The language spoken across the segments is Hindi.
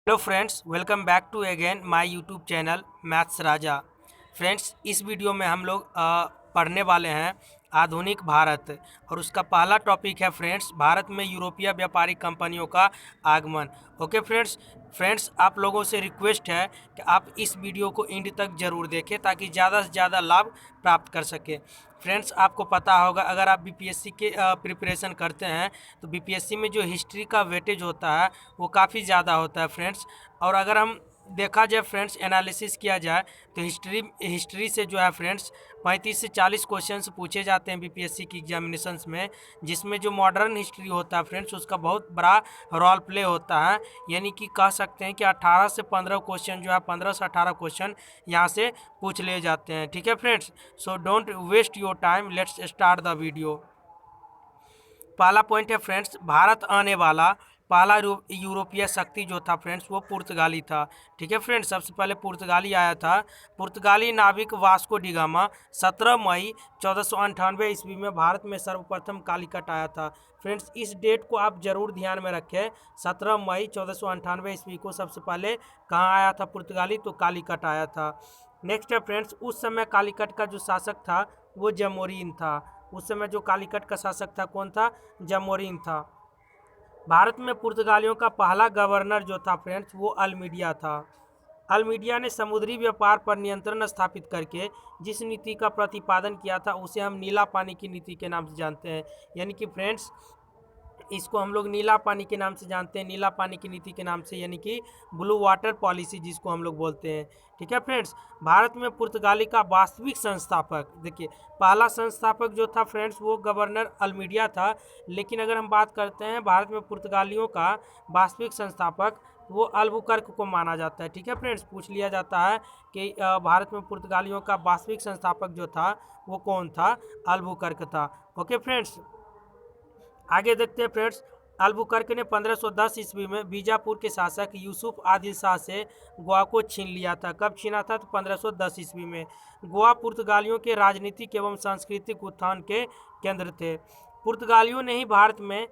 Hello friends, welcome back to again my YouTube channel maths Raja. Friends, इस वीडियो में हम लोग पढ़ने वाले हैं आधुनिक भारत और उसका पहला टॉपिक है फ्रेंड्स, भारत में यूरोपीय व्यापारिक कंपनियों का आगमन। ओके फ्रेंड्स, आप लोगों से रिक्वेस्ट है कि आप इस वीडियो को एंड तक ज़रूर देखें ताकि ज़्यादा से ज़्यादा लाभ प्राप्त कर सकें। फ्रेंड्स, आपको पता होगा अगर आप बीपीएससी के प्रिपरेशन करते हैं तो बीपीएससी में जो हिस्ट्री का वेटेज होता है वो काफ़ी ज़्यादा होता है फ्रेंड्स। और अगर हम देखा जाए फ्रेंड्स, एनालिसिस किया जाए तो हिस्ट्री से जो है फ्रेंड्स 35 से 40 क्वेश्चंस पूछे जाते हैं बीपीएससी की एग्जामिनेशंस में, जिसमें जो मॉडर्न हिस्ट्री होता है फ्रेंड्स उसका बहुत बड़ा रोल प्ले होता है। यानी कि कह सकते हैं कि 18 से 15 क्वेश्चन जो है 15 से 18 क्वेश्चन यहाँ से पूछ लिए जाते हैं। ठीक है friends, so don't waste your time, let's start the video. पहला पॉइंट है फ्रेंड्स, भारत आने वाला पहला यूरोपीय शक्ति जो था फ्रेंड्स वो पुर्तगाली था। ठीक है फ्रेंड्स, सबसे पहले पुर्तगाली आया था। पुर्तगाली नाविक वास्को डिगामा 17 मई 1498 ईस्वी में भारत में सर्वप्रथम कालीकट आया था। फ्रेंड्स, इस डेट को आप जरूर ध्यान में रखें। 17 मई 1498 ईस्वी को सबसे पहले कहाँ आया था पुर्तगाली, तो कालीकट आया था। नेक्स्ट है फ्रेंड्स, उस समय कालीकट का जो शासक था वो जमोरीन था। उस समय जो कालीकट का शासक था कौन था? जमोरीन था। भारत में पुर्तगालियों का पहला गवर्नर जो था फ्रेंड्स वो अल्मीडिया था। अल्मीडिया ने समुद्री व्यापार पर नियंत्रण स्थापित करके जिस नीति का प्रतिपादन किया था उसे हम नीला पानी की नीति के नाम से जानते हैं। यानी कि फ्रेंड्स इसको हम लोग नीला पानी के नाम से जानते हैं, नीला पानी की नीति के नाम से, यानी कि ब्लू वाटर पॉलिसी जिसको हम लोग बोलते हैं। ठीक है फ्रेंड्स, भारत में पुर्तगाली का वास्तविक संस्थापक, देखिए पहला संस्थापक जो था फ्रेंड्स वो गवर्नर अल्मीडिया था। लेकिन अगर हम बात करते हैं भारत में पुर्तगालियों का वास्तविक संस्थापक, वो अल्बुकर्क को माना जाता है। ठीक है फ्रेंड्स, पूछ लिया जाता है कि भारत में पुर्तगालियों का वास्तविक संस्थापक जो था वो कौन था? अल्बुकर्क था। ओके फ्रेंड्स, आगे देखते हैं फ्रेंड्स, अल्बुकर्क ने 1510 ईस्वी में बीजापुर के शासक यूसुफ आदिल शाह से गोवा को छीन लिया था। कब छीना था? तो 1510 ईस्वी में। गोवा पुर्तगालियों के राजनीतिक एवं सांस्कृतिक उत्थान के केंद्र थे। पुर्तगालियों ने ही भारत में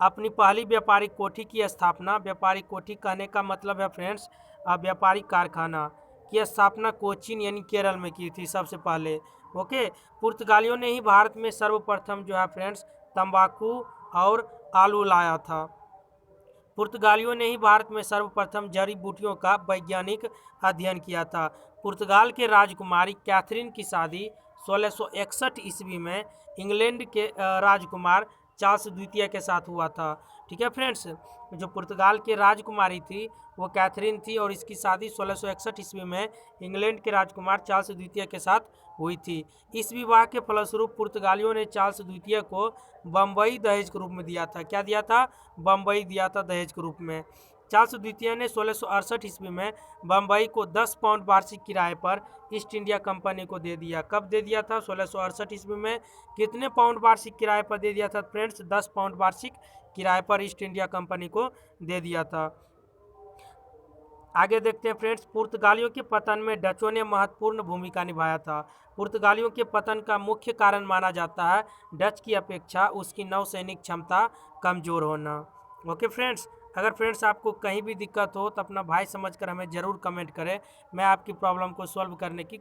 अपनी पहली व्यापारिक कोठी की स्थापना, व्यापारिक कोठी कहने का मतलब है फ्रेंड्स व्यापारिक कारखाना की स्थापना कोचीन यानी केरल में की थी सबसे पहले। ओके, पुर्तगालियों ने ही भारत में सर्वप्रथम जो है फ्रेंड्स तंबाकू और आलू लाया था। पुर्तगालियों ने ही भारत में सर्वप्रथम जड़ी बूटियों का वैज्ञानिक अध्ययन किया था। पुर्तगाल के राजकुमारी कैथरीन की शादी 1661 ईस्वी में इंग्लैंड के राजकुमार चार्ल्स द्वितीय के साथ हुआ था। ठीक है फ्रेंड्स, जो पुर्तगाल की राजकुमारी थी वो कैथरीन थी और इसकी शादी 1661 ईस्वी में इंग्लैंड के राजकुमार चार्ल्स द्वितीय के साथ हुई थी। इस विवाह के फलस्वरूप पुर्तगालियों ने चार्ल्स द्वितीय को बम्बई दहेज के रूप में दिया था। क्या दिया था? बम्बई दिया था दहेज के रूप में। चार्ल्स द्वितीय ने 1668 ईस्वी में बम्बई को 10 पाउंड वार्षिक किराए पर ईस्ट इंडिया कंपनी को दे दिया। कब दे दिया था? 1668 ईस्वी में। कितने पाउंड वार्षिक किराए पर दे दिया था फ्रेंड्स? 10 पाउंड वार्षिक किराए पर ईस्ट इंडिया कंपनी को दे दिया था। आगे देखते हैं फ्रेंड्स, पुर्तगालियों के पतन में डचों ने महत्वपूर्ण भूमिका निभाया था। पुर्तगालियों के पतन का मुख्य कारण माना जाता है डच की अपेक्षा उसकी नौसैनिक क्षमता कमज़ोर होना। ओके फ्रेंड्स, अगर फ्रेंड्स आपको कहीं भी दिक्कत हो तो अपना भाई समझकर हमें ज़रूर कमेंट करें। मैं आपकी प्रॉब्लम को सॉल्व करने की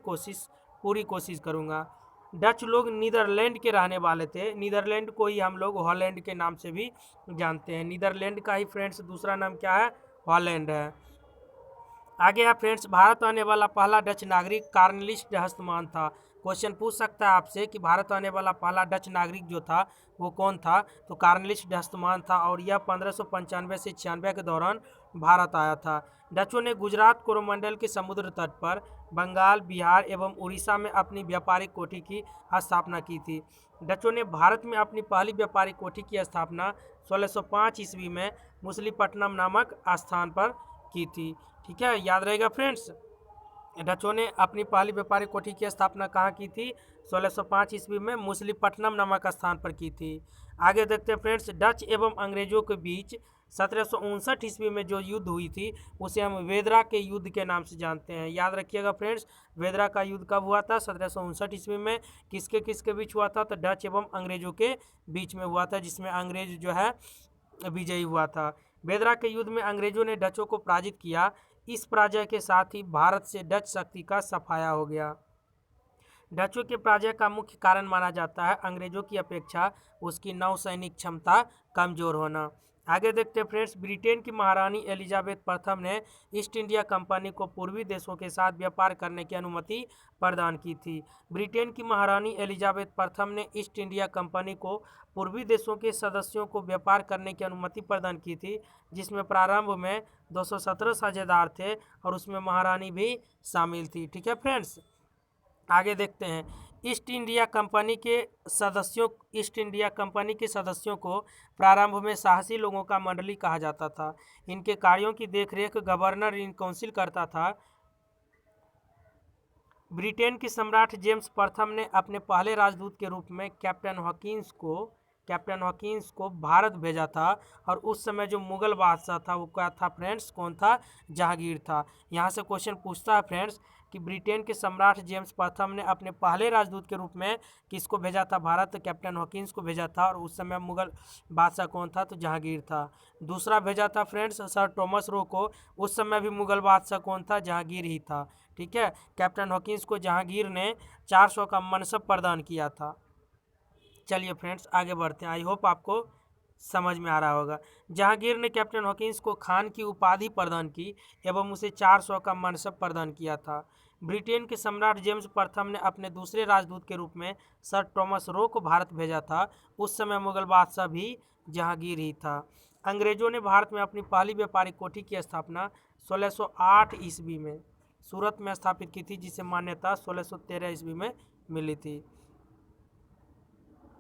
पूरी कोशिश करूँगा। डच लोग नीदरलैंड के रहने वाले थे। नीदरलैंड को ही हम लोग हॉलैंड के नाम से भी जानते हैं। नीदरलैंड का ही फ्रेंड्स दूसरा नाम क्या है? हॉलैंड है। आगे है फ्रेंड्स, भारत आने वाला पहला डच नागरिक कार्नलिस डहस्तमान था। क्वेश्चन पूछ सकता है आपसे कि भारत आने वाला पहला डच नागरिक जो था वो कौन था? तो कार्नलिस डहस्तमान था और यह 1595 से 96 के दौरान भारत आया था। डचों ने गुजरात कोरोमंडल के समुद्र तट पर बंगाल, बिहार एवं उड़ीसा में अपनी व्यापारिक कोठी की स्थापना की थी। डचों ने भारत में अपनी पहली व्यापारिक कोठी की स्थापना 1605 ईस्वी में मुसलीपट्टनम नामक स्थान पर की थी। ठीक है, याद रहेगा फ्रेंड्स। डचों ने अपनी पहली व्यापारिक कोठी की स्थापना कहाँ की थी? 1605 ईस्वी में मुसलीपट्टनम नामक स्थान पर की थी। आगे देखते हैं फ्रेंड्स, डच एवं अंग्रेजों के बीच 1759 ईस्वी में जो युद्ध हुई थी उसे हम वेदरा के युद्ध के नाम से जानते हैं। याद रखिएगा फ्रेंड्स, वेदरा का युद्ध कब हुआ था? 1759 ईस्वी में। किसके किसके बीच हुआ था? तो डच एवं अंग्रेजों के बीच में हुआ था, जिसमें अंग्रेज जो है विजयी हुआ था। बेदरा के युद्ध में अंग्रेजों ने डचों को पराजित किया। इस पराजय के साथ ही भारत से डच शक्ति का सफाया हो गया। डचों के पराजय का मुख्य कारण माना जाता है अंग्रेजों की अपेक्षा उसकी नौसैनिक क्षमता कमजोर होना। आगे देखते हैं फ्रेंड्स, ब्रिटेन की महारानी एलिजाबेथ प्रथम ने ईस्ट इंडिया कंपनी को पूर्वी देशों के साथ व्यापार करने की अनुमति प्रदान की थी। ब्रिटेन की महारानी एलिजाबेथ प्रथम ने ईस्ट इंडिया कंपनी को पूर्वी देशों के सदस्यों को व्यापार करने की अनुमति प्रदान की थी, जिसमें प्रारंभ में 217 साझेदार थे और उसमें महारानी भी शामिल थी। ठीक है फ्रेंड्स, आगे देखते हैं। ईस्ट इंडिया कंपनी के सदस्यों को प्रारंभ में साहसी लोगों का मंडली कहा जाता था। इनके कार्यों की देखरेख गवर्नर इन काउंसिल करता था। ब्रिटेन के सम्राट जेम्स प्रथम ने अपने पहले राजदूत के रूप में कैप्टन हॉकिंस को भारत भेजा था, और उस समय जो मुगल बादशाह था वो क्या था फ्रेंड्स, कौन था, जहांगीर था। यहाँ से क्वेश्चन पूछता है फ्रेंड्स कि ब्रिटेन के सम्राट जेम्स प्रथम ने अपने पहले राजदूत के रूप में किसको भेजा था भारत, तो कैप्टन हॉकिंस को भेजा था, और उस समय मुगल बादशाह कौन था, तो जहांगीर था। दूसरा भेजा था फ्रेंड्स सर थॉमस रो को, उस समय भी मुगल बादशाह कौन था, जहांगीर ही था। ठीक है, कैप्टन हॉकिंस को जहांगीर ने 400 का मनसब प्रदान किया था। चलिए फ्रेंड्स आगे बढ़ते हैं, आई होप आपको समझ में आ रहा होगा। जहांगीर ने कैप्टन हॉकिंस को खान की उपाधि प्रदान की एवं उसे 400 का मनसब प्रदान किया था। ब्रिटेन के सम्राट जेम्स प्रथम ने अपने दूसरे राजदूत के रूप में सर थॉमस रो को भारत भेजा था, उस समय मुगल बादशाह भी जहांगीर ही था। अंग्रेजों ने भारत में अपनी पहली व्यापारिक कोठी की स्थापना 1608 ईस्वी में सूरत में स्थापित की थी, जिसे मान्यता 1613 ईस्वी में मिली थी।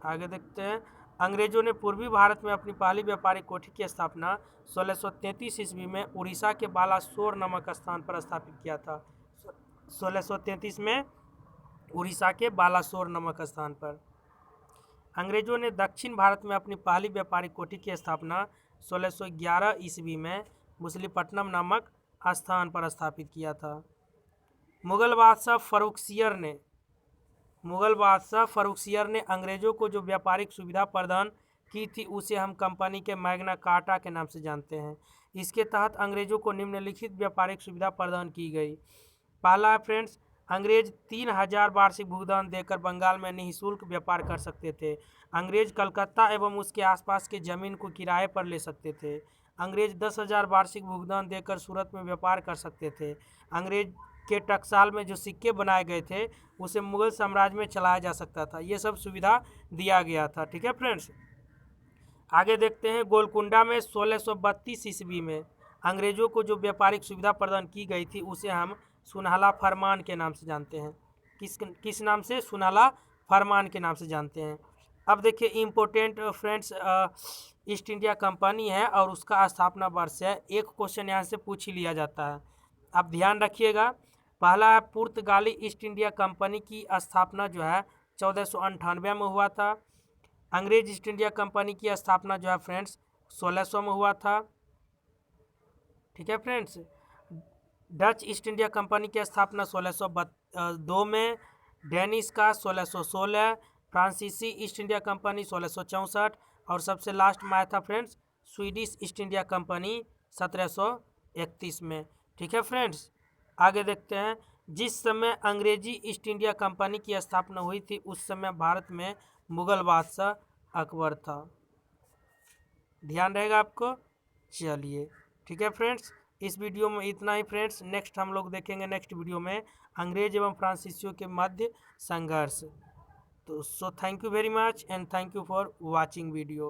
आगे देखते हैं। अंग्रेजों ने पूर्वी भारत में अपनी पहली व्यापारिक कोठी की स्थापना 1633 ईस्वी में उड़ीसा के बालासोर नामक स्थान पर स्थापित किया था। 1633 में उड़ीसा के बालासोर नामक स्थान पर। अंग्रेजों ने दक्षिण भारत में अपनी पहली व्यापारिक कोठी की स्थापना 1611 ईस्वी में मछलीपट्टनम नामक स्थान पर स्थापित किया था। मुगल बादशाह फर्रुखसियर ने अंग्रेजों को जो व्यापारिक सुविधा प्रदान की थी उसे हम कंपनी के मैग्ना कार्टा के नाम से जानते हैं। इसके तहत अंग्रेजों को निम्नलिखित व्यापारिक सुविधा प्रदान की गई। पहला है फ्रेंड्स, अंग्रेज 3000 वार्षिक भुगतान देकर बंगाल में निःशुल्क व्यापार कर सकते थे। अंग्रेज कलकत्ता एवं उसके आसपास के जमीन को किराए पर ले सकते थे। अंग्रेज 10,000 वार्षिक भुगतान देकर सूरत में व्यापार कर सकते थे। अंग्रेज के टकसाल में जो सिक्के बनाए गए थे उसे मुगल साम्राज्य में चलाया जा सकता था। ये सब सुविधा दिया गया था। ठीक है फ्रेंड्स, आगे देखते हैं। गोलकुंडा में 1632 ईस्वी में अंग्रेजों को जो व्यापारिक सुविधा प्रदान की गई थी उसे हम सुनहला फरमान के नाम से जानते हैं। किस नाम से? सुनहला फरमान के नाम से जानते हैं। अब देखिए important friends, east India company है और उसका स्थापना वर्ष है। एक क्वेश्चन यहाँ से पूछ ही लिया जाता है, आप ध्यान रखिएगा। पहला है पुर्तगाली ईस्ट इंडिया कंपनी की स्थापना जो है 1498 में हुआ था। अंग्रेज ईस्ट इंडिया कंपनी की स्थापना जो है फ्रेंड्स 1600 में हुआ था। ठीक है friends, Dutch east India company की स्थापना 1602 में, डेनिश का 1616, फ्रांसीसी ईस्ट इंडिया कंपनी 1664 और सबसे लास्ट में आया था friends Swedish east India company 1731 में। ठीक है फ्रेंड्स, आगे देखते हैं। जिस समय अंग्रेजी ईस्ट इंडिया कंपनी की स्थापना हुई थी उस समय भारत में मुगल बादशाह अकबर था। ध्यान रहेगा आपको। चलिए ठीक है फ्रेंड्स, इस वीडियो में इतना ही फ्रेंड्स। नेक्स्ट हम लोग देखेंगे नेक्स्ट वीडियो में अंग्रेज एवं फ्रांसीसियों के मध्य संघर्ष। तो thank you very much and thank you for watching video.